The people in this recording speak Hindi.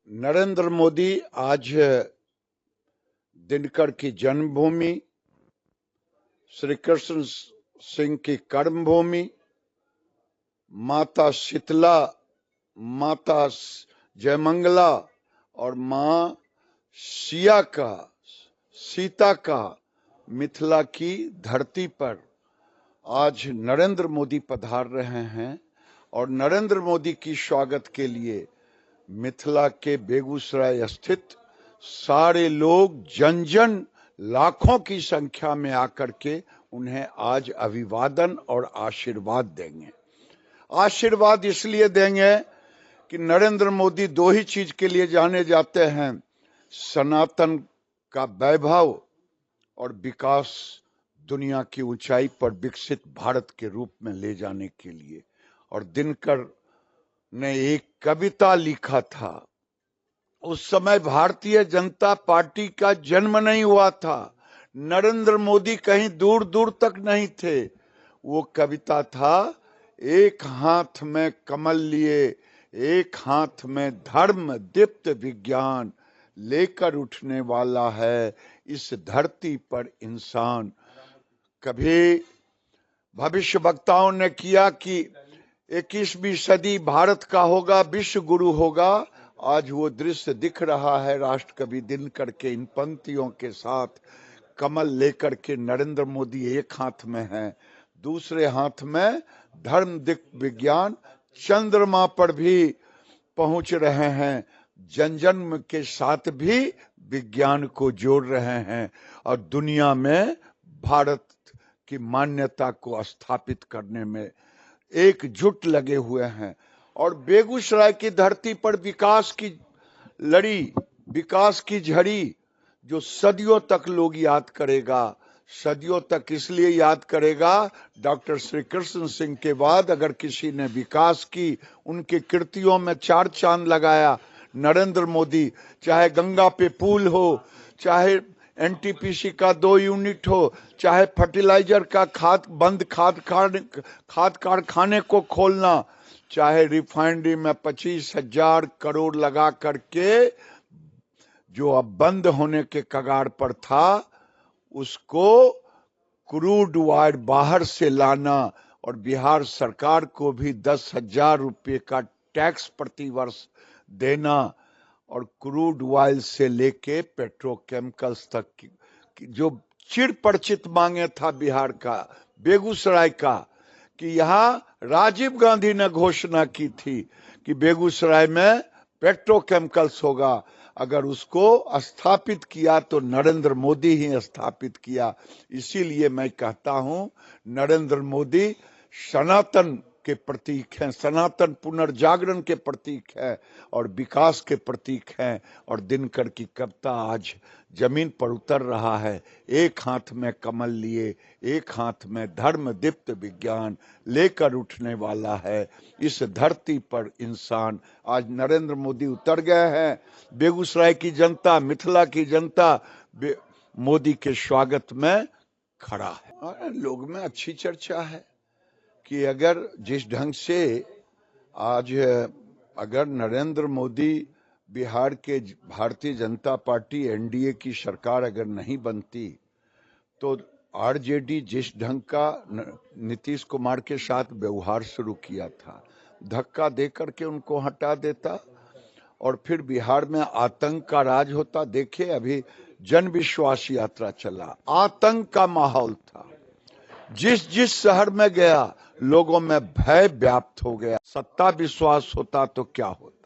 नरेंद्र मोदी आज दिनकर की जन्मभूमि, श्री कृष्ण सिंह की कर्मभूमि, माता शीतला, माता जयमंगला और मां सीता का मिथिला की धरती पर आज नरेंद्र मोदी पधार रहे हैं और नरेंद्र मोदी की स्वागत के लिए मिथिला के बेगूसराय स्थित सारे लोग जन जन लाखों की संख्या में आकर के उन्हें आज अभिवादन और आशीर्वाद देंगे। आशीर्वाद इसलिए देंगे कि नरेंद्र मोदी दो ही चीज के लिए जाने जाते हैं, सनातन का वैभव और विकास, दुनिया की ऊंचाई पर विकसित भारत के रूप में ले जाने के लिए। और दिनकर ने एक कविता लिखा था, उस समय भारतीय जनता पार्टी का जन्म नहीं हुआ था, नरेंद्र मोदी कहीं दूर दूर तक नहीं थे। वो कविता था, एक हाथ में कमल लिए एक हाथ में धर्म दीप्त विज्ञान, लेकर उठने वाला है इस धरती पर इंसान। कभी भविष्य वक्ताओं ने किया कि 21वीं सदी भारत का होगा, विश्व गुरु होगा। आज वो दृश्य दिख रहा है राष्ट्रकवि दिनकर के इन पंक्तियों के साथ। कमल लेकर के नरेंद्र मोदी एक हाथ में है, दूसरे हाथ में धर्म दीप्त विज्ञान, चंद्रमा पर भी पहुंच रहे हैं, जन जन के साथ भी विज्ञान को जोड़ रहे हैं और दुनिया में भारत की मान्यता को स्थापित करने में एकजुट लगे हुए हैं। और बेगूसराय की धरती पर विकास की लड़ी, विकास की झड़ी जो सदियों तक लोग याद करेगा, सदियों तक इसलिए याद करेगा, डॉक्टर श्री कृष्ण सिंह के बाद अगर किसी ने विकास की, उनकी कृतियों में चार चांद लगाया, नरेंद्र मोदी। चाहे गंगा पे पुल हो, चाहे एनटीपीसी का 2 यूनिट हो, चाहे फर्टिलाइजर का खाद कारखाने को खोलना, चाहे रिफाइनरी में 25,000 करोड़ लगा करके जो अब बंद होने के कगार पर था, उसको क्रूड ऑयल बाहर से लाना और बिहार सरकार को भी 10,000 रुपये का टैक्स प्रतिवर्ष देना और क्रूड ऑयल से लेके पेट्रोकेमिकल्स तक की जो चिर परिचित मांगे था बिहार का, बेगूसराय का, कि यहाँ राजीव गांधी ने घोषणा की थी कि बेगूसराय में पेट्रोकेमिकल्स होगा। अगर उसको स्थापित किया तो नरेंद्र मोदी ही स्थापित किया। इसीलिए मैं कहता हूं, नरेंद्र मोदी सनातन के प्रतीक हैं, सनातन पुनर्जागरण के प्रतीक है और विकास के प्रतीक हैं। और दिनकर की कविता आज जमीन पर उतर रहा है, एक हाथ में कमल लिए एक हाथ में धर्म दीप्त विज्ञान, लेकर उठने वाला है इस धरती पर इंसान। आज नरेंद्र मोदी उतर गए हैं, बेगूसराय की जनता, मिथिला की जनता मोदी के स्वागत में खड़ा है। और लोग में अच्छी चर्चा है कि अगर जिस ढंग से आज अगर नरेंद्र मोदी बिहार के भारतीय जनता पार्टी एनडीए की सरकार अगर नहीं बनती तो आरजेडी जिस ढंग का नीतीश कुमार के साथ व्यवहार शुरू किया था, धक्का दे करके उनको हटा देता और फिर बिहार में आतंक का राज होता। देखिए अभी जन विश्वास यात्रा चला, आतंक का माहौल था, जिस शहर में गया लोगों में भय व्याप्त हो गया। सत्ता विश्वास होता तो क्या होता।